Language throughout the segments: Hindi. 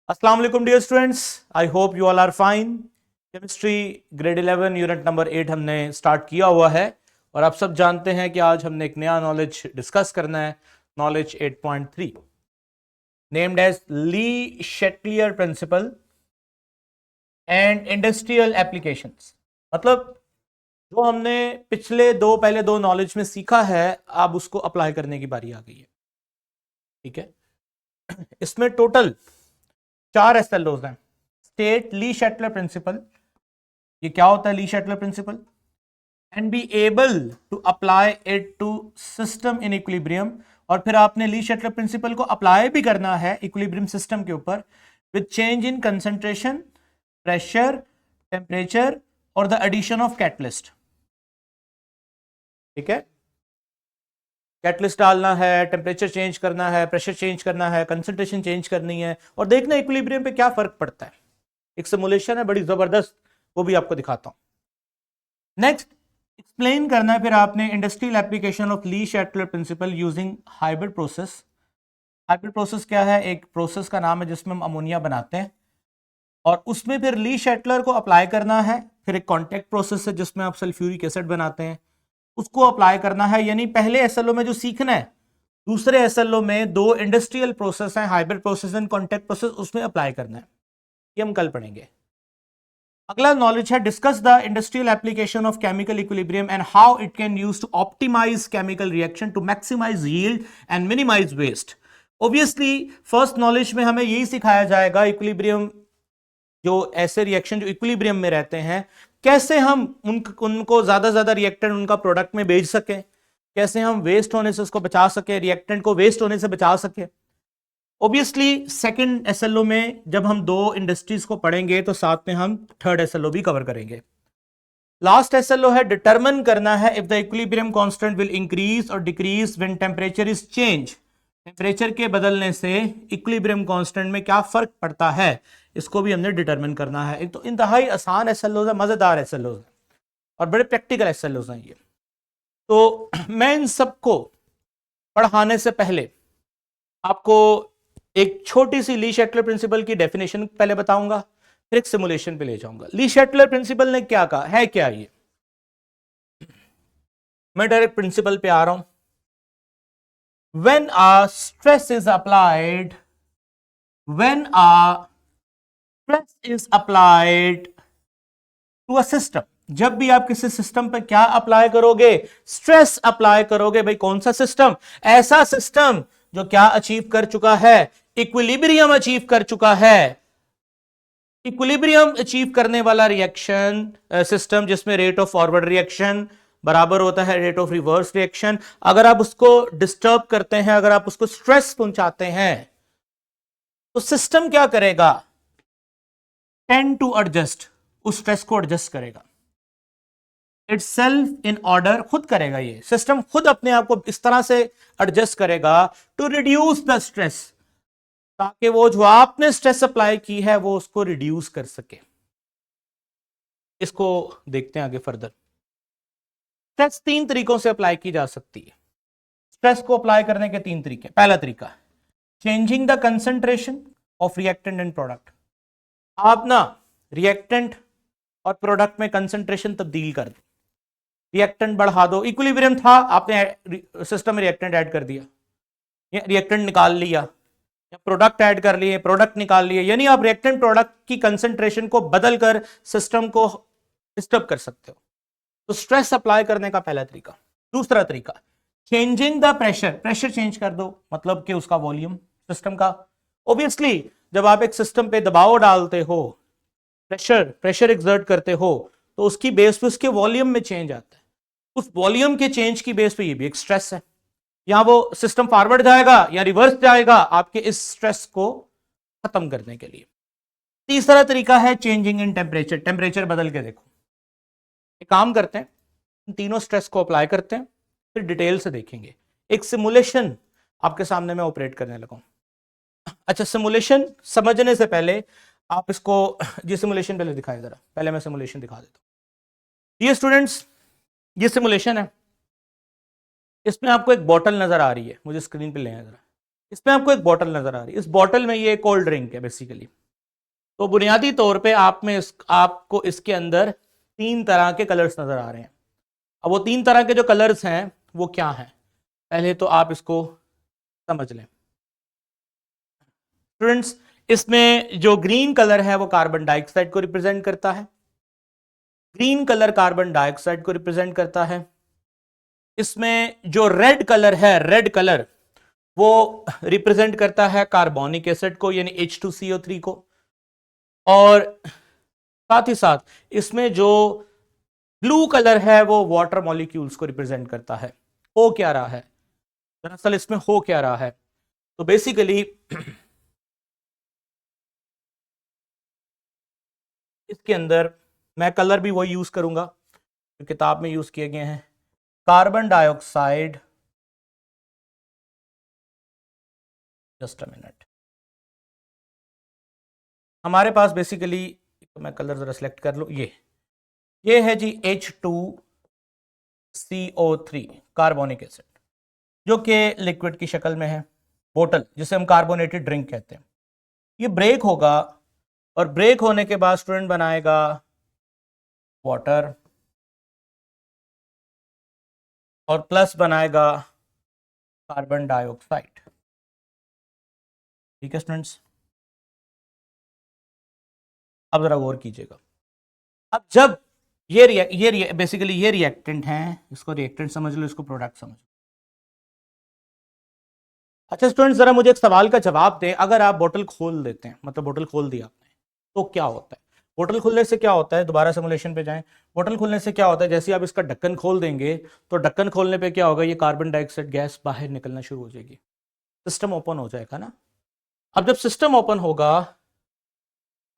अस्सलाम वालेकुम dear students, I hope you all are fine. Chemistry grade 11 unit number 8 हमने स्टार्ट किया हुआ है और आप सब जानते हैं कि आज हमने एक नया नॉलेज डिस्कस करना है। Knowledge 8.3 named as Le Chatelier principle and industrial applications. मतलब जो हमने पहले दो नॉलेज में सीखा है, अब उसको अप्लाई करने की बारी आ गई है। ठीक है, इसमें टोटल 4 एसएलओज हैं। स्टेट ली शेटलर प्रिंसिपल, ये क्या होता है Le Chatelier principle? And be able to apply it to system in equilibrium, और फिर आपने ली शेटलर प्रिंसिपल को अप्लाई भी करना है इक्विलिब्रियम सिस्टम के ऊपर with change in concentration, pressure, temperature और द एडिशन ऑफ कैटलिस्ट। ठीक है, कैटलिस्ट डालना है, टेम्परेचर चेंज करना है, प्रेशर चेंज करना है, कंसंट्रेशन चेंज करनी है और देखना इक्विलिब्रियम पे क्या फर्क पड़ता है। एक सिमुलेशन है बड़ी जबरदस्त, वो भी आपको दिखाता हूं। नेक्स्ट एक्सप्लेन करना है फिर आपने industrial application of Le Chatelier principle using hybrid process. Hybrid process क्या है? एक प्रोसेस का नाम है जिसमें हम अमोनिया बनाते हैं और उसमें फिर ली शेटलर को अप्लाई करना है। फिर एक कॉन्टैक्ट प्रोसेस है जिसमें आप सल्फ्यूरिक एसिड बनाते हैं, उसको अप्लाई करना है। यानी पहले एसएलओ में जो सीखना है, दूसरे एसएलओ में दो इंडस्ट्रियल प्रोसेस हैं, hybrid process and contact process, उसमें अप्लाई करना है। ये हम कल पढ़ेंगे। अगला नॉलेज है discuss the industrial application of chemical equilibrium and how it can use to optimise chemical reaction to maximise yield and minimise waste. Obviously first knowledge में हमें यही सिखाया जाएगा इक्विलिब्रियम, जो ऐसे रिएक्शन जो इक्विलिब्रियम में रहते हैं, कैसे हम उनको ज्यादा रिएक्टेंट उनका प्रोडक्ट में भेज सकें, कैसे हम वेस्ट होने से उसको बचा सके, रिएक्टेंट को वेस्ट होने से बचा सके। ऑब्वियसली सेकंड एसएलओ में जब हम दो इंडस्ट्रीज को पढ़ेंगे तो साथ में हम थर्ड एसएलओ भी कवर करेंगे। लास्ट एसएलओ है डिटरमिन करना है if the equilibrium constant will increase और decrease when temperature is change. Temperature के बदलने से इक्विलिब्रियम कांस्टेंट में क्या फर्क पड़ता है, इसको भी हमने डिटरमिन करना है। एक तो इंतहाई आसान एसएलओ है, मजेदार एसएलओ है और बड़े प्रैक्टिकल एसएलओ हैं ये। तो मैं इन सबको पढ़ाने से पहले आपको एक छोटी सी ली शेटलर प्रिंसिपल की डेफिनेशन पहले बताऊंगा, फिर एक सिमुलेशन पे ले जाऊंगा। ली शेटलर प्रिंसिपल ने क्या कहा है, क्या ये? मैं डायरेक्ट प्रिंसिपल पे आ रहा हूं। When a stress is applied, when a stress is applied to a system, जब भी आप किसी सिस्टम पर क्या अप्लाई करोगे? स्ट्रेस अप्लाई करोगे। भाई कौन सा सिस्टम? ऐसा सिस्टम जो क्या अचीव कर चुका है? इक्विलिब्रियम अचीव कर चुका है। इक्विलिब्रियम अचीव करने वाला रिएक्शन सिस्टम जिसमें रेट ऑफ फॉरवर्ड रिएक्शन बराबर होता है रेट ऑफ रिवर्स रिएक्शन। अगर आप उसको डिस्टर्ब करते हैं, अगर आप उसको स्ट्रेस पहुंचाते हैं, तो सिस्टम क्या करेगा? टेंड टू एडजस्ट, उस स्ट्रेस को एडजस्ट करेगा। इट्स सेल्फ इन ऑर्डर, खुद करेगा। ये सिस्टम खुद अपने आप को इस तरह से एडजस्ट करेगा टू रिड्यूस द स्ट्रेस, ताकि वो जो आपने स्ट्रेस अप्लाई की है वो उसको रिड्यूस कर सके। इसको देखते हैं आगे फर्दर। स्ट्रेस 3 तरीकों से अप्लाई की जा सकती है। स्ट्रेस को अप्लाई करने के 3 तरीके। पहला तरीका, changing the concentration of reactant and product. आप ना रिएक्टेंट और प्रोडक्ट में कंसंट्रेशन तब्दील कर दो, रिएक्टेंट बढ़ा दो। इक्विलिब्रियम था, आपने सिस्टम में रिएक्टेंट ऐड कर दिया, रिएक्टेंट निकाल लिया, या प्रोडक्ट ऐड कर लिए, प्रोडक्ट निकाल लिए। यानी आप रिएक्टेंट प्रोडक्ट की कंसंट्रेशन को बदलकर सिस्टम को डिस्टर्ब कर सकते हो। तो स्ट्रेस अप्लाई करने का पहला तरीका। दूसरा तरीका, changing the pressure. Pressure change कर दो, मतलब कि उसका वॉल्यूम सिस्टम का। ऑब्वियसली जब आप एक सिस्टम पे दबाव डालते हो, प्रेशर एक्सर्ट करते हो, तो उसकी बेस पे उसके वॉल्यूम में चेंज आता है। उस वॉल्यूम के चेंज की बेस पे ये भी एक स्ट्रेस है। यहां वो सिस्टम फॉरवर्ड जाएगा या रिवर्स जाएगा आपके इस स्ट्रेस को खत्म करने के लिए। तीसरा तरीका है चेंजिंग इन टेम्परेचर। टेम्परेचर बदल के देखो। एक काम करते हैं, तीनों स्ट्रेस को अप्लाई करते हैं, फिर डिटेल से देखेंगे। एक सिमुलेशन आपके सामने मैं ऑपरेट करने लगा हूं। अच्छा, सिमुलेशन समझने से पहले आप इसको, ये सिमुलेशन पहले दिखाएं जरा। पहले मैं सिमुलेशन दिखा देता हूं। ये स्टूडेंट्स, ये सिमुलेशन है। इसमें आपको एक बॉटल नजर आ रही है, मुझे स्क्रीन पे ले आए जरा। इसमें आपको एक बॉटल नजर आ रही है, इस बॉटल में ये कोल्ड ड्रिंक है बेसिकली। तो बुनियादी तौर पे आपको इसके अंदर 3 तरह के कलर्स नजर आ रहे हैं। अब वो 3 तरह के जो कलर्स हैं वो क्या हैं, पहले तो आप इसको समझ लें स्टूडेंट्स। इसमें जो ग्रीन कलर है वो कार्बन डाइऑक्साइड को रिप्रेजेंट करता है, ग्रीन कलर कार्बन डाइऑक्साइड को रिप्रेजेंट करता है। इसमें जो रेड कलर है, रेड कलर वो रिप्रेजेंट करता है कार्बोनिक एसिड को, यानी H2CO3 को। और साथ ही साथ इसमें जो ब्लू कलर है वो वाटर मॉलिक्यूल्स को रिप्रेजेंट करता है। हो क्या रहा है दरअसल, इसमें हो क्या रहा है, तो बेसिकली इसके अंदर मैं कलर भी वही यूज करूंगा जो किताब में यूज किए गए हैं। Carbon dioxide, just a minute, हमारे पास बेसिकली, तो मैं कलर जरा सेलेक्ट कर लूं, ये है जी H2CO3 कार्बोनिक एसिड, जो कि लिक्विड की शक्ल में है, बोतल जिसे हम कार्बोनेटेड ड्रिंक कहते हैं। ये ब्रेक होगा और ब्रेक होने के बाद स्टूडेंट बनाएगा वाटर और प्लस बनाएगा कार्बन डाइऑक्साइड। ठीक है स्टूडेंट्स, अब जरा गौर कीजिएगा। अब जब बेसिकली ये रिएक्टेंट हैं, इसको रिएक्टेंट समझ लो, इसको प्रोडक्ट समझ लो। अच्छा स्टूडेंट्स, जरा मुझे एक सवाल का जवाब दें, अगर आप बोतल खोल देते हैं, मतलब बोतल खोल दी आपने, तो क्या होता है? बोतल खुलने से क्या होता है, दोबारा सिमुलेशन पे जाएं। बोतल खुलने से क्या होता है, जैसे आप इसका ढक्कन खोल देंगे तो ढक्कन खोलने पे क्या होगा, ये कार्बन डाइऑक्साइड गैस बाहर निकलना शुरू हो जाएगी, सिस्टम ओपन हो जाएगा ना। अब जब सिस्टम ओपन होगा,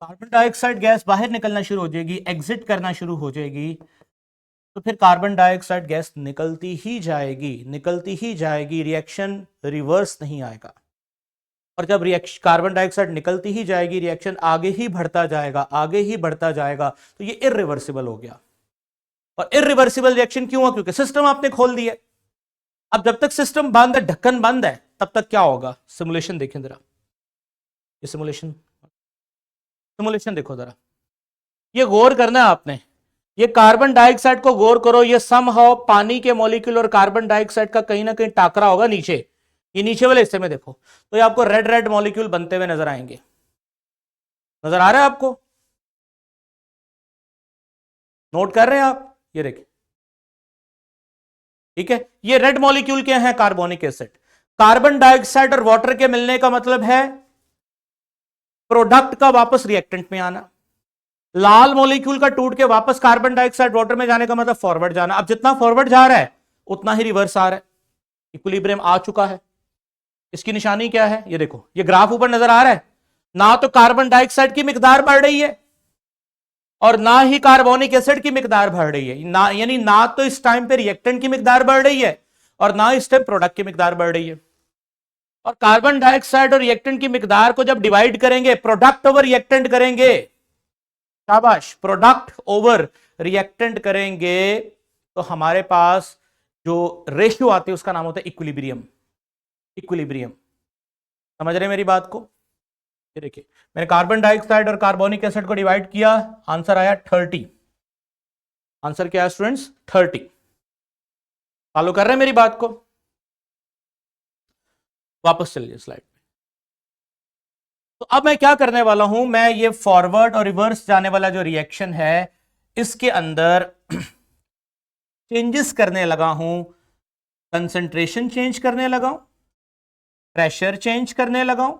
कार्बन डाइऑक्साइड गैस बाहर निकलना शुरू हो जाएगी, एग्जिट करना शुरू हो जाएगी, तो फिर कार्बन डाइऑक्साइड गैस निकलती ही जाएगी, निकलती ही जाएगी, रिएक्शन रिवर्स नहीं आएगा। और जब रिएक्शन कार्बन डाइऑक्साइड निकलती ही जाएगी, रिएक्शन आगे ही बढ़ता जाएगा, आगे ही बढ़ता जाएगा, तो ये इरिवर्सिबल हो गया। और इरिवर्सिबल रिएक्शन क्यों हुआ? क्योंकि सिस्टम आपने खोल दिया। अब जब तक सिस्टम बंद है, ढक्कन बंद है, तब तक क्या होगा? सिमुलेशन देखें जरा, ये सिमुलेशन देखो जरा, ये गौर करना है आपने, ये कार्बन डाइऑक्साइड को गौर करो, ये समहाउ पानी के मॉलिक्यूल और कार्बन डाइऑक्साइड का कहीं ना कहीं टाकरा होगा नीचे, ये नीचे वाले हिस्से में देखो, तो ये आपको रेड रेड मॉलिक्यूल बनते हुए नजर आएंगे। नजर आ रहा है आपको? नोट कर रहे हैं आप? ये देखिए, ठीक है, ये रेड मॉलिक्यूल क्या है? Carbonic acid. कार्बन डाइऑक्साइड और वाटर के मिलने का मतलब है प्रोडक्ट का वापस रिएक्टेंट में आना। लाल मॉलिक्यूल का टूट के वापस कार्बन डाइऑक्साइड वाटर में जाने का मतलब फॉरवर्ड जाना। अब जितना फॉरवर्ड जा रहा है उतना ही रिवर्स आ रहा है, इक्विलिब्रियम आ चुका है। इसकी निशानी क्या है? ये देखो, ये ग्राफ ऊपर नजर आ रहा है, ना तो कार्बन डाइऑक्साइड की मिकदार बढ़ रही है और ना ही कार्बोनिक एसिड की मिकदार बढ़ रही है, ना यानी ना तो इस टाइम पे रिएक्टेंट की मिकदार बढ़ रही है और ना इस टाइम प्रोडक्ट की मिकदार बढ़ रही है। और कार्बन डाइऑक्साइड और रिएक्टेंट की मिकदार को जब डिवाइड करेंगे, प्रोडक्ट ओवर रिएक्टेंट करेंगे, शाबाश, प्रोडक्ट ओवर रिएक्टेंट करेंगे, तो हमारे पास जो रेशियो आती है उसका नाम होता है इक्विलिब्रियम। इक्विलिब्रियम, समझ रहे हैं मेरी बात को? ये देखिए, मैंने कार्बन डाइऑक्साइड और कार्बोनिक एसिड को डिवाइड किया, आंसर आया 30। आंसर क्या है स्टूडेंट्स? 30। फॉलो कर रहे हैं मेरी बात को? वापस चलिए स्लाइड पे। तो अब मैं क्या करने वाला हूं, मैं ये फॉरवर्ड और रिवर्स जाने वाला जो रिएक्शन है इसके अंदर चेंजेस करने लगा हूं। कंसंट्रेशन चेंज करने लगा हूं, प्रेशर चेंज करने लगा हूं,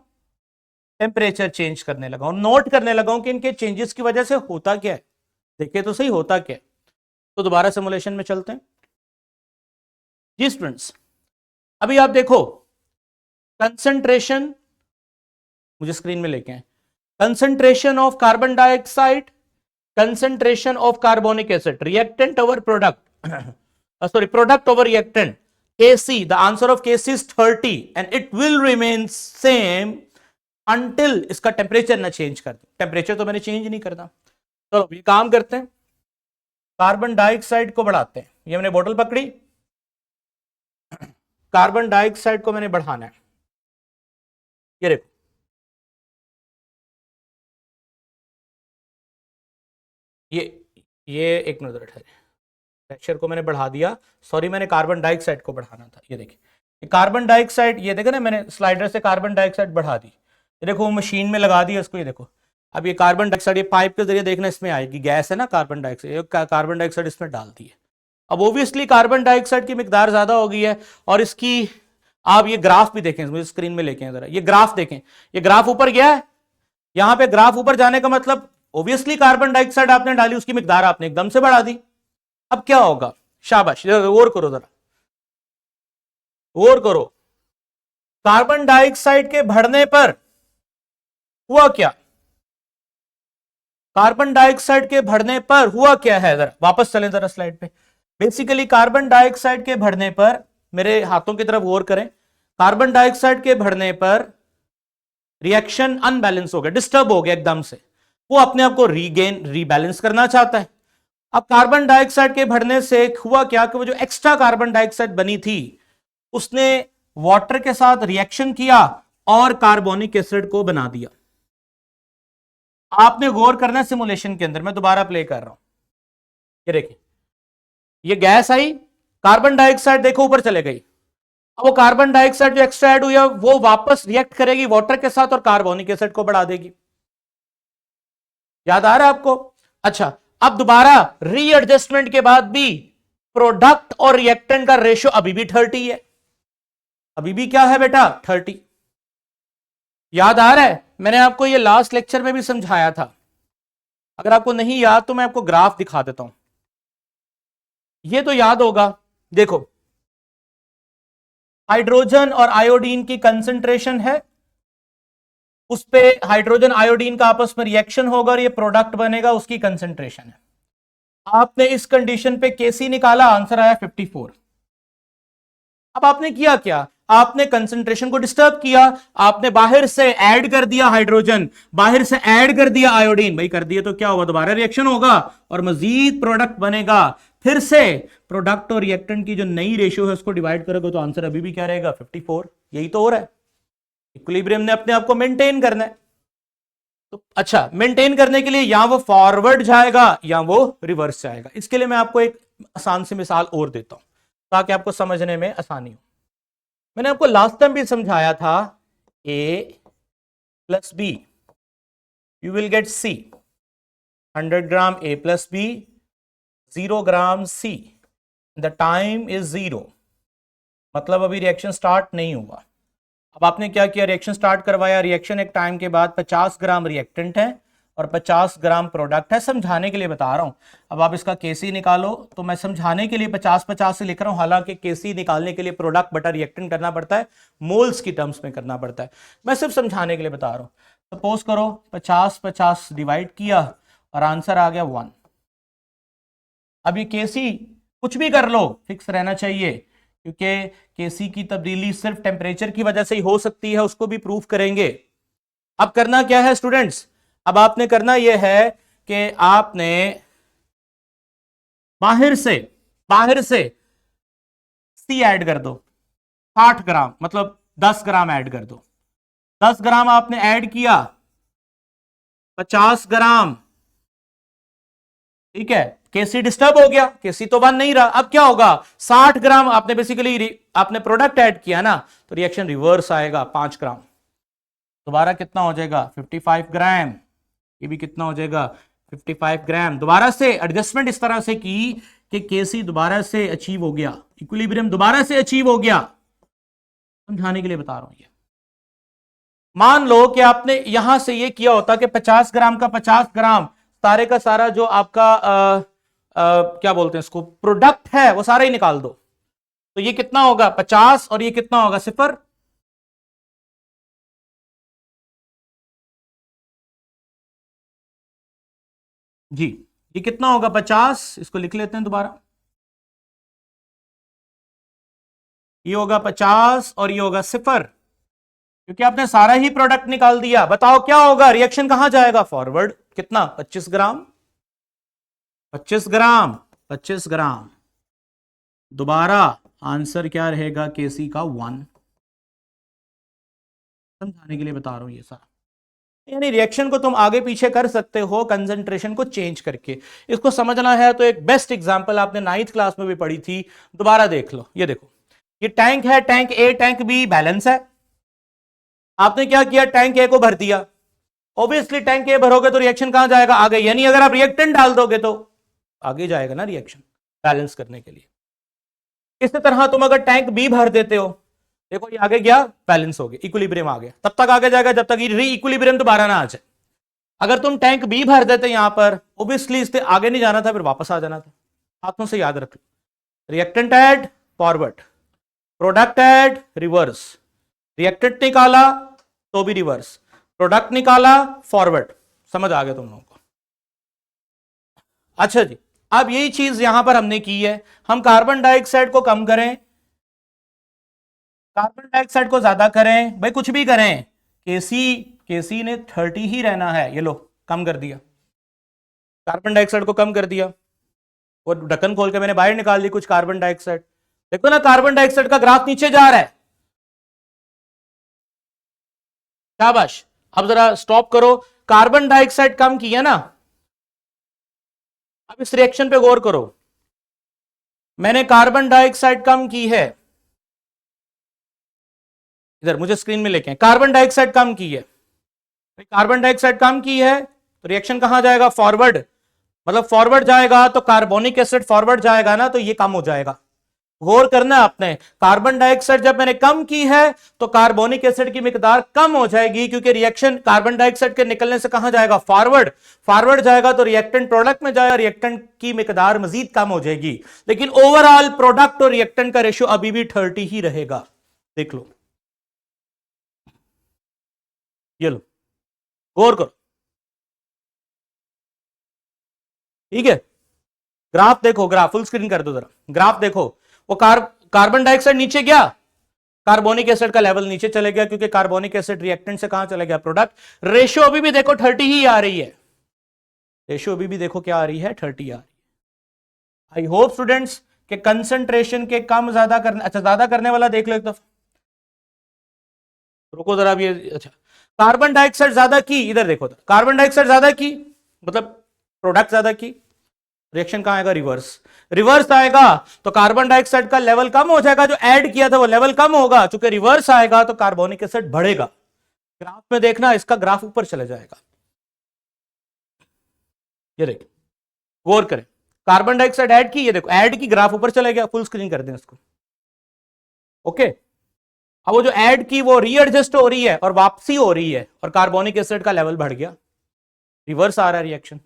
टेम्परेचर चेंज करने लगा हूं, नोट करने लगा हूं कि इनके चेंजेस की वजह से होता क्या है। देखिए तो सही होता क्या है। तो दोबारा सिमुलेशन में चलते हैं जी स्टूडेंट्स। अभी आप देखो, कंसंट्रेशन, मुझे स्क्रीन में लेके आए, concentration of carbon dioxide, concentration of carbonic acid, reactant over product, sorry, product over reactant, Kc, the answer of Kc is 30 and it will remain same until इसका टेम्परेचर ना चेंज कर दे। टेम्परेचर तो मैंने चेंज नहीं करना। चलो ये काम करते हैं, कार्बन डाइऑक्साइड को बढ़ाते हैं। ये मैंने बोतल पकड़ी, कार्बन डाइऑक्साइड को मैंने बढ़ाना है। ये देखो, ये एक मिनट ठहरे, प्रेशर को मैंने बढ़ा दिया, सॉरी मैंने कार्बन डाइऑक्साइड को बढ़ाना था। ये देखिए कार्बन डाइऑक्साइड, ये देखो ना मैंने स्लाइडर से कार्बन डाइऑक्साइड बढ़ा दी, ये देखो मशीन में लगा दी इसको, ये देखो अब ये कार्बन डाइऑक्साइड ये पाइप के जरिए देखना इसमें आएगी, गैस है ना कार्बन डाइऑक्साइड, कार्बन डाइऑक्साइड इसमें डाल दी है। अब ओब्वियसली कार्बन डाइऑक्साइड की मिकदार ज्यादा हो गई है, और इसकी आप ये ग्राफ भी देखें, मुझे स्क्रीन में लेके जरा, ये ग्राफ देखें, ये ग्राफ ऊपर गया है, यहां पे ग्राफ ऊपर जाने का मतलब ओब्वियसली कार्बन डाइऑक्साइड आपने डाली, उसकी मिकदार आपने एकदम से बढ़ा दी। अब क्या होगा, शाबाश, और करो जरा, और करो, कार्बन डाइऑक्साइड के बढ़ने पर हुआ क्या, कार्बन डाइऑक्साइड के बढ़ने पर हुआ क्या है, जरा वापस चलें जरा स्लाइड पे। बेसिकली कार्बन डाइऑक्साइड के बढ़ने पर, मेरे हाथों की तरफ गौर करें, कार्बन डाइऑक्साइड के बढ़ने पर रिएक्शन अनबैलेंस हो गया, डिस्टर्ब हो गया एकदम से, वो अपने आप को रीगेन रीबैलेंस करना चाहता है। अब कार्बन डाइऑक्साइड के बढ़ने से हुआ क्या कि वो जो एक्स्ट्रा कार्बन डाइऑक्साइड बनी थी उसने वाटर के साथ रिएक्शन किया और कार्बोनिक एसिड को बना दिया। आपने गौर करना सिमुलेशन के अंदर, मैं दोबारा प्ले कर रहा हूं, ये देखिए, ये गैस आई, कार्बन डाइऑक्साइड देखो ऊपर चले गई, अब वो कार्बन डाइऑक्साइड जो एक्स्ट्रा ऐड हुई है वो वापस रिएक्ट करेगी वाटर के साथ और कार्बोनिक एसिड को बढ़ा देगी। याद आ रहा है आपको? अच्छा, अब दोबारा रीएडजस्टमेंट के बाद भी प्रोडक्ट और रिएक्टेंट का रेशियो अभी भी 30 है, अभी भी क्या है बेटा 30। याद आ रहा है? मैंने आपको ये लास्ट लेक्चर में भी समझाया था, अगर आपको नहीं याद तो मैं आपको ग्राफ दिखा देता हूं, ये तो याद होगा। देखो हाइड्रोजन और आयोडीन की कंसंट्रेशन है, उस पे हाइड्रोजन आयोडीन का आपस में रिएक्शन होगा और ये प्रोडक्ट बनेगा, उसकी कंसंट्रेशन है। आपने इस कंडीशन पे केसी निकाला, आंसर आया 54। अब आपने किया क्या, आपने कंसंट्रेशन को डिस्टर्ब किया, आपने बाहर से ऐड कर दिया हाइड्रोजन, बाहर से ऐड कर दिया आयोडीन, भाई कर दिया तो क्या होगा, दोबारा रिएक्शन होगा और मजीद प्रोडक्ट बनेगा। फिर से प्रोडक्ट और रिएक्टेंट की जो नई रेशियो है उसको डिवाइड करोगे तो आंसर अभी भी क्या रहेगा 54। यही तो हो रहा है, इक्विलिब्रियम ने अपने आप को मेंटेन करना है। तो अच्छा, मेंटेन करने के लिए या वो फॉरवर्ड जाएगा या वो रिवर्स जाएगा। इसके लिए मैं आपको एक आसान सी मिसाल और देता हूं ताकि आपको समझने में आसानी हो। मैंने आपको लास्ट टाइम भी समझाया था, A + B you will get C, 100 gram A + B, 0 gram C, the time is 0, मतलब अभी रिएक्शन स्टार्ट नहीं हुआ। अब आपने क्या किया, रिएक्शन स्टार्ट करवाया, रिएक्शन एक टाइम के बाद 50 ग्राम रिएक्टेंट है और 50 ग्राम प्रोडक्ट है, समझाने के लिए बता रहा हूं। अब आप इसका केसी निकालो, तो मैं समझाने के लिए 50-50 से लिख रहा हूं, हालांकि केसी निकालने के लिए प्रोडक्ट बटा रिएक्टेंट करना पड़ता है, मोल्स की टर्म्स में करना पड़ता है, मैं सिर्फ समझाने के लिए बता रहा हूं। सपोज करो 50-50 डिवाइड किया और आंसर आ गया 1। अब ये केसी कुछ भी कर लो फिक्स रहना चाहिए, क्योंकि केसी की तब्दीली सिर्फ टेम्परेचर की वजह से ही हो सकती है, उसको भी प्रूफ करेंगे। अब करना क्या है स्टूडेंट्स, अब आपने करना यह है कि आपने बाहर से सी ऐड कर दो, 60 ग्राम मतलब 10 ग्राम ऐड कर दो। 10 ग्राम आपने ऐड किया, 50 ग्राम, ठीक है, केसी डिस्टर्ब हो गया, केसी तो बन नहीं रहा। अब क्या होगा, 60 ग्राम आपने बेसिकली आपने प्रोडक्ट ऐड किया ना, तो रिएक्शन रिवर्स आएगा, 5 ग्राम, दोबारा कितना हो जाएगा 55 ग्राम, ये भी कितना हो जाएगा 55 ग्राम। दोबारा से एडजस्टमेंट इस तरह से की कि केसी दोबारा से अचीव हो गया, इक्विलिब्रियम दोबारा से अचीव हो गया, समझाने के लिए बता रहा हूं। ये मान लो कि आपने यहां से ये किया होता कि 50 ग्राम का 50 ग्राम सारे का सारा जो आपका क्या बोलते हैं इसको प्रोडक्ट है वो सारा ही निकाल दो, तो ये कितना होगा 50 और ये कितना होगा 0। जी, ये कितना होगा 50, इसको लिख लेते हैं दोबारा, ये होगा 50 और ये होगा 0, क्योंकि आपने सारा ही प्रोडक्ट निकाल दिया। बताओ क्या होगा, रिएक्शन कहां जाएगा, फॉरवर्ड। कितना 25 ग्राम, 25 ग्राम, 25 ग्राम, दोबारा आंसर क्या रहेगा केसी का 1। समझाने के लिए बता रहा हूं ये सारा। यानी रिएक्शन को तुम आगे पीछे कर सकते हो कंसंट्रेशन को चेंज करके। इसको समझना है तो एक बेस्ट एग्जांपल आपने 9th क्लास में भी पढ़ी थी, दोबारा देख लो। ये देखो, ये टैंक है, tank A tank be balance है। आपने क्या किया, टैंक ए को भर दिया। ऑब्वियसली टैंक ए भरोगे तो रिएक्शन कहां जाएगा, आगे। यानी अगर आप रिएक्टेंट डाल दोगे तो आगे जाएगा ना रिएक्शन, बैलेंस करने के लिए। इसी तरह तुम अगर टैंक बी भर देते हो, देखो ये आगे गया, बैलेंस हो गया, इक्विलिब्रियम आ गया। तब तक आगे जाएगा जब तक री इक्विलिब्रियम दोबारा ना आ जाए। अगर तुम टैंक बी भर देते यहां पर, ओब्वियसली इससे आगे नहीं जाना था, फिर वापस आ जाना था। हाथों से याद रख लो, reactant add forward, product add reverse, reactant निकाला तो भी रिवर्स, प्रोडक्ट निकाला फॉरवर्ड। समझ आ गया तुम लोगों को? अच्छा जी, अब यही चीज यहां पर हमने की है। हम कार्बन डाइऑक्साइड को कम करें, कार्बन डाइऑक्साइड को ज्यादा करें, भाई कुछ भी करें, केसी ने 30 ही रहना है। ये लो कम कर दिया, कार्बन डाइऑक्साइड को कम कर दिया, और ढक्कन खोल के मैंने बाहर निकाल दी कुछ कार्बन डाइऑक्साइड। देखो ना कार्बन डाइऑक्साइड का ग्राफ नीचे जा रहा है। शाबाश। अब जरा स्टॉप करो, कार्बन डाइऑक्साइड कम किया ना। अब इस रिएक्शन पे गौर करो, मैंने कार्बन डाइऑक्साइड कम की है, इधर मुझे स्क्रीन में लेके कार्बन डाइऑक्साइड कम की है। कार्बन डाइऑक्साइड कम की है तो रिएक्शन कहां जाएगा, फॉरवर्ड। मतलब फॉरवर्ड जाएगा तो कार्बोनिक एसिड फॉरवर्ड जाएगा ना, तो ये कम हो जाएगा। गौर करना आपने, कार्बन डाइऑक्साइड जब मैंने कम की है तो कार्बोनिक एसिड की मिकदार कम हो जाएगी, क्योंकि रिएक्शन कार्बन डाइऑक्साइड के निकलने से कहां जाएगा, फॉरवर्ड। फॉरवर्ड जाएगा तो रिएक्टेंट प्रोडक्ट में जाएगा, रिएक्टेंट की मिकदार मजीद कम हो जाएगी। लेकिन ओवरऑल प्रोडक्ट और रिएक्टेंट का रेशियो अभी भी 30 ही रहेगा। देख लो, ये लो, गौर करो, ठीक है। ग्राफ देखो, ग्राफ फुल स्क्रीन कर दो जरा, ग्राफ देखो। वो कार्बन डाइऑक्साइड नीचे गया, कार्बोनिक एसिड का लेवल नीचे चले गया, क्योंकि कार्बोनिक एसिड रिएक्टेंट से कहां चले गया, प्रोडक्ट। रेशियो अभी भी देखो 30 ही आ रही है, रेशियो अभी भी देखो क्या आ रही है, 30 आ रही है। आई होप स्टूडेंट्स के कंसंट्रेशन के कम ज्यादा करने, अच्छा ज्यादा करने वाला देख लो एक दफा, रुको जरा भी। अच्छा, कार्बन डाइऑक्साइड ज्यादा की, इधर देखो, कार्बन डाइऑक्साइड ज्यादा की मतलब प्रोडक्ट ज्यादा की, रिएक्शन कहां आएगा, रिवर्स। रिवर्स आएगा तो कार्बन डाइऑक्साइड का लेवल कम हो जाएगा, जो ऐड किया था वो लेवल कम होगा। चूंकि रिवर्स आएगा तो कार्बोनिक एसिड बढ़ेगा। ग्राफ में देखना, इसका ग्राफ ऊपर चला जाएगा। ये देखिए, गौर करें, कार्बन डाइऑक्साइड ऐड की, ये देखो ऐड की, ग्राफ ऊपर चला गया। फुल स्क्रीन कर दें इसको, ओके। अब वो जो ऐड की वो रीएडजस्ट हो रही है और वापसी हो रही है, और कार्बोनिक एसिड का लेवल बढ़ गया, रिवर्स आ रहा है रिएक्शन।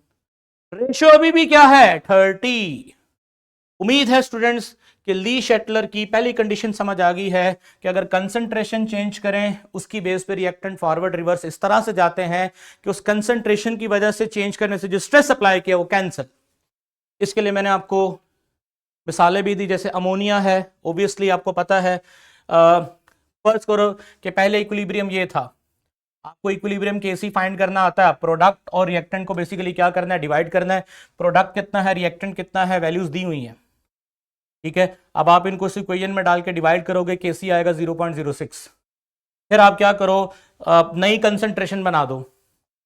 रेशियो अभी भी क्या है, 30। उम्मीद है स्टूडेंट्स कि ली शेटलर की पहली कंडीशन समझ आ गई है कि अगर कंसंट्रेशन चेंज करें, उसकी बेस पे रिएक्टेंट फॉरवर्ड रिवर्स इस तरह से जाते हैं कि उस कंसंट्रेशन की वजह से चेंज करने से जो स्ट्रेस अप्लाई किया वो कैंसल। इसके लिए मैंने आपको मिसालें भी दी, जैसे अमोनिया है, ओबियसली आपको पता है। फर्ज करो कि पहले इक्विलिब्रियम ये था, आपको इक्विलिब्रियम केसी फाइंड करना आता है। प्रोडक्ट और रिएक्टेंट को बेसिकली क्या करना है, डिवाइड करना है। प्रोडक्ट कितना है, रिएक्टेंट कितना है, वैल्यूज दी हुई हैं, ठीक है। अब आप इनको इस इक्वेशन में डाल के डिवाइड करोगे, केसी आएगा 0.06। फिर आप क्या करो, नई कंसंट्रेशन बना दो,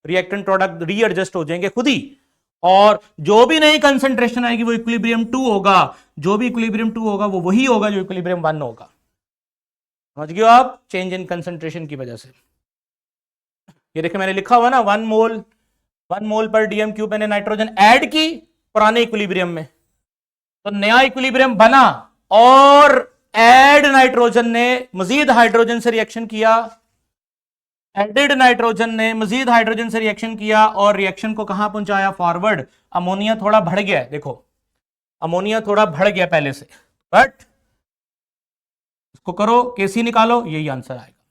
रिएक्टेंट प्रोडक्ट रीएडजस्ट हो जाएंगे खुद ही, और जो भी नई कंसंट्रेशन आएगी वो इक्विलिब्रियम 2 होगा। जो भी इक्विलिब्रियम 2 होगा वो वही होगा जो इक्विलिब्रियम 1 होगा। समझ गए आप, चेंज इन कंसंट्रेशन की वजह से। ये देखिए मैंने लिखा हुआ ना, 1 मोल पर डीएम क्यूब मैंने नाइट्रोजन ऐड की पुराने इक्विलिब्रियम में, तो नया इक्विलिब्रियम बना, और ऐड नाइट्रोजन ने मजीद हाइड्रोजन से रिएक्शन किया, एडेड नाइट्रोजन ने मजीद हाइड्रोजन से रिएक्शन किया, और रिएक्शन को कहां पहुंचाया, फॉरवर्ड। अमोनिया थोड़ा बढ़ गया, देखो अमोनिया थोड़ा बढ़ गया पहले से, बट इसको करो, केसी निकालो, यही आंसर आएगा।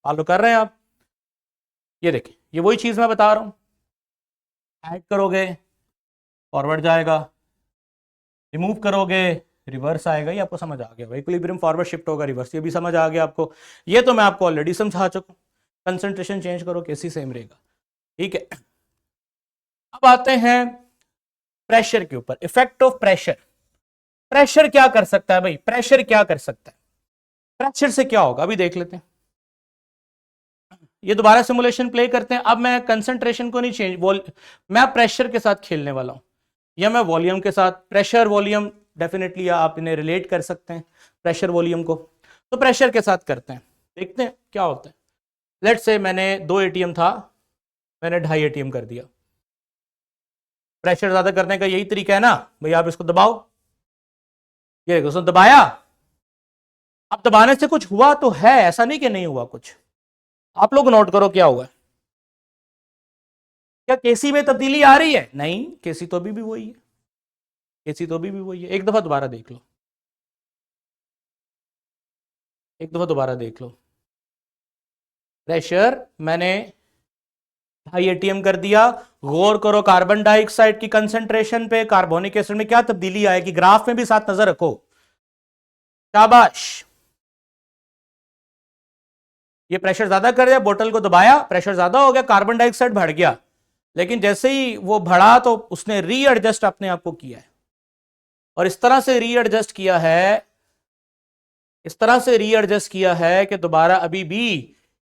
फॉलो कर रहे हैं आप? ये देखिए, ये वही चीज मैं बता रहा हूं, ऐड करोगे फॉरवर्ड जाएगा, रिमूव करोगे रिवर्स आएगा। ये आपको समझ आ गया, इक्विलिब्रियम फॉरवर्ड शिफ्ट होगा, रिवर्स, ये भी समझ आ गया आपको। ये तो मैं आपको ऑलरेडी समझा चुका हूं, कंसंट्रेशन चेंज करो, केसी सेम रहेगा, ठीक है। अब आते हैं प्रेशर के ऊपर, इफेक्ट ऑफ प्रेशर। प्रेशर क्या कर सकता है भाई, प्रेशर क्या कर सकता है, प्रेशर से क्या होगा अभी देख लेते हैं। ये दोबारा सिमुलेशन प्ले करते हैं। अब मैं कंसंट्रेशन को नहीं मैं प्रेशर के साथ खेलने वाला हूं या मैं वॉल्यूम के साथ। प्रेशर वॉल्यूम डेफिनेटली आप इन्हें रिलेट कर सकते हैं प्रेशर वॉल्यूम को। तो प्रेशर के साथ करते हैं, देखते हैं क्या होता है। लेट्स से मैंने 2 एटीएम था, मैंने 2.5 एटीएम कर दिया। प्रेशर ज्यादा करने का यही तरीका है ना भाई, आप इसको दबाओ, ये देखो उसने दबाया। अब दबाने से कुछ हुआ तो है, ऐसा नहीं कि नहीं हुआ कुछ। आप लोग नोट करो क्या हुआ। क्या केसी में तब्दीली आ रही है? नहीं, केसी तो अभी भी वही है, केसी तो अभी भी वही है। एक दफा दोबारा देख लो, एक दफा दोबारा देख लो। प्रेशर मैंने 2.5 एटीएम कर दिया। गौर करो कार्बन डाइऑक्साइड की कंसंट्रेशन पे, कार्बोनिक एसिड में क्या तब्दीली आएगी, ग्राफ में भी साथ नजर रखो। शाबाश, ये प्रेशर ज्यादा कर दिया, बोतल को दबाया, प्रेशर ज्यादा हो गया, कार्बन डाइऑक्साइड बढ़ गया। लेकिन जैसे ही वो बढ़ा तो उसने रीएडजस्ट अपने आप को किया है, और इस तरह से रीएडजस्ट किया है, इस तरह से रीएडजस्ट किया है कि दोबारा अभी भी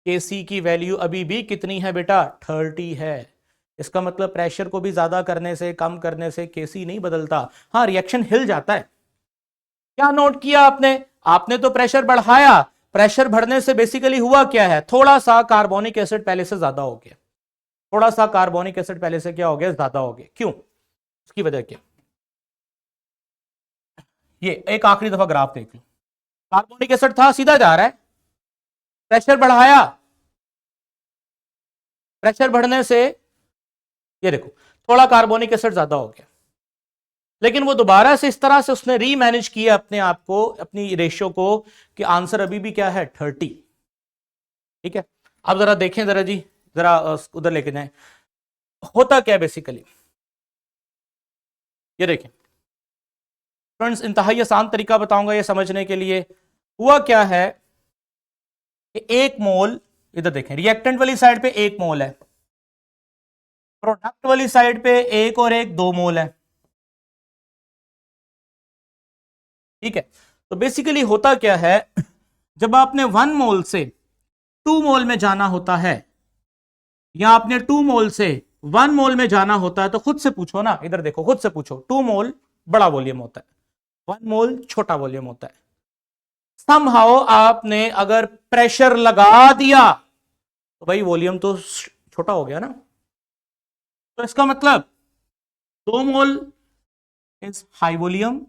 केसी की वैल्यू अभी भी कितनी है बेटा, 30 है। इसका मतलब प्रेशर को भी ज्यादा करने से कम करने से केसी नहीं बदलता। हाँ, रिएक्शन हिल जाता है। क्या नोट किया आपने? आपने तो प्रेशर बढ़ाया, प्रेशर बढ़ने से बेसिकली हुआ क्या है, थोड़ा सा कार्बोनिक एसिड पहले से ज्यादा हो गया, थोड़ा सा कार्बोनिक एसिड पहले से क्या हो गया, ज्यादा हो गया। क्यों? उसकी वजह क्या? ये एक आखिरी दफा ग्राफ देख लो। कार्बोनिक एसिड था, सीधा जा रहा है, प्रेशर बढ़ाया, प्रेशर बढ़ने से ये देखो थोड़ा कार्बोनिक एसिड ज्यादा हो गया। लेकिन वो दोबारा से इस तरह से उसने रीमैनेज किया अपने आप को, अपनी रेशियो को, कि आंसर अभी भी क्या है, 30। ठीक है, अब जरा देखें, जरा जी जरा उधर लेके जाएं। होता क्या है बेसिकली, ये देखें फ्रेंड्स, इंतहाई आसान तरीका बताऊंगा ये समझने के लिए। हुआ क्या है कि 1 मोल, इधर देखें, रिएक्टेंट वाली साइड पे 1 मोल है, प्रोडक्ट वाली साइड पे 1 और 1 2 मोल है। ठीक है, तो बेसिकली होता क्या है, जब आपने 1 मोल से 2 मोल में जाना होता है, या आपने 2 मोल से 1 मोल में जाना होता है, तो खुद से पूछो ना, इधर देखो, खुद से पूछो, 2 मोल बड़ा वॉल्यूम होता है, 1 मोल छोटा वॉल्यूम होता है। समहाउ आपने अगर प्रेशर लगा दिया तो भाई वॉल्यूम तो छोटा हो गया ना। तो इसका मतलब 2 मोल इज हाई वॉल्यूम,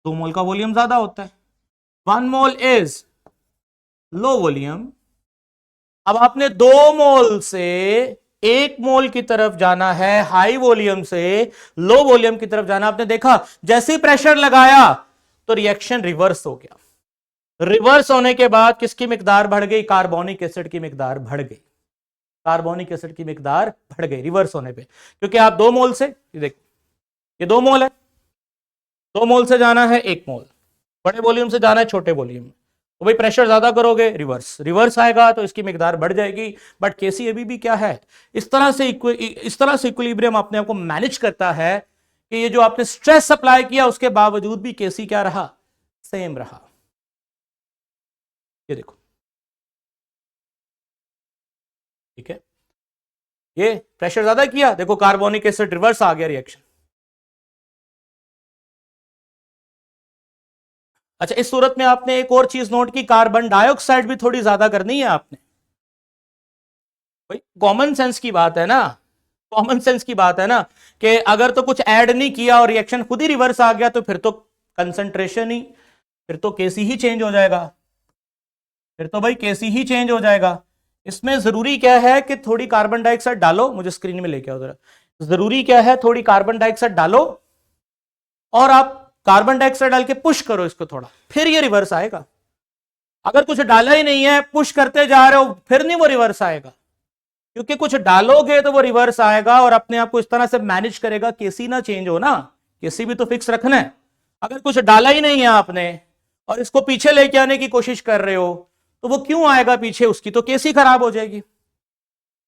2 मोल का वॉल्यूम ज्यादा होता है। 1 मोल इज लो वॉल्यूम। अब आपने 2 मोल से 1 मोल की तरफ जाना है, हाई वॉल्यूम से लो वॉल्यूम की तरफ जाना। आपने देखा जैसे ही प्रेशर लगाया तो रिएक्शन रिवर्स हो गया। रिवर्स होने के बाद किसकी मिकदार बढ़ गई, कार्बोनिक एसिड की मिकदार बढ़ गई, कार्बोनिक एसिड की मिकदार बढ़ गई रिवर्स होने पे। क्योंकि आप 2 मोल से, ये देखो ये 2 मोल है, 2 मोल से जाना है 1 मोल, बड़े वॉल्यूम से जाना है छोटे वॉल्यूम में, तो भाई प्रेशर ज्यादा करोगे रिवर्स रिवर्स आएगा, तो इसकी मिकदार बढ़ जाएगी। बट केसी अभी भी क्या है, इस तरह से इक्विलिब्रियम अपने आप को मैनेज करता है कि ये जो आपने स्ट्रेस अप्लाई किया उसके बावजूद भी केसी क्या रहा, सेम रहा। ये देखो, ठीक है, ये प्रेशर ज्यादा किया, देखो कार्बोनिक एसिड रिवर्स आ गया रिएक्शन। अच्छा, इस सूरत में आपने एक और चीज नोट की, कार्बन डाइऑक्साइड भी थोड़ी ज्यादा करनी है आपने। भाई कॉमन सेंस की बात है ना, कॉमन सेंस की बात है ना, कि अगर तो कुछ ऐड नहीं किया और रिएक्शन खुद ही रिवर्स आ गया तो फिर तो कंसंट्रेशन ही, फिर तो केसी ही चेंज हो जाएगा, फिर तो भाई केसी ही चेंज हो जाएगा। इसमें जरूरी क्या है कि थोड़ी कार्बन डाइऑक्साइड डालो, मुझे स्क्रीन में लेके आओ जरा। जरूरी क्या है, थोड़ी कार्बन डाइऑक्साइड डालो और आप कार्बन डाइऑक्साइड डाल के पुश करो इसको थोड़ा, फिर ये रिवर्स आएगा। अगर कुछ डाला ही नहीं है, पुश करते जा रहे हो, फिर नहीं वो रिवर्स आएगा, क्योंकि कुछ डालोगे तो वो रिवर्स आएगा और अपने आप को इस तरह से मैनेज करेगा, केसी ना चेंज हो ना, केसी भी तो फिक्स रखना है। अगर कुछ डाला ही नहीं है आपने और इसको पीछे लेके आने की कोशिश कर रहे हो, तो वो क्यों आएगा पीछे, उसकी तो केसी खराब हो जाएगी।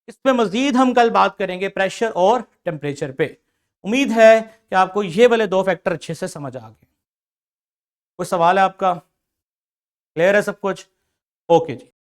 इसमें मजीद हम कल बात करेंगे प्रेशर और टेम्परेचर पे। उम्मीद है कि आपको ये वाले 2 फैक्टर अच्छे से समझ आ गए। कोई सवाल है आपका? क्लियर है सब कुछ? ओके जी।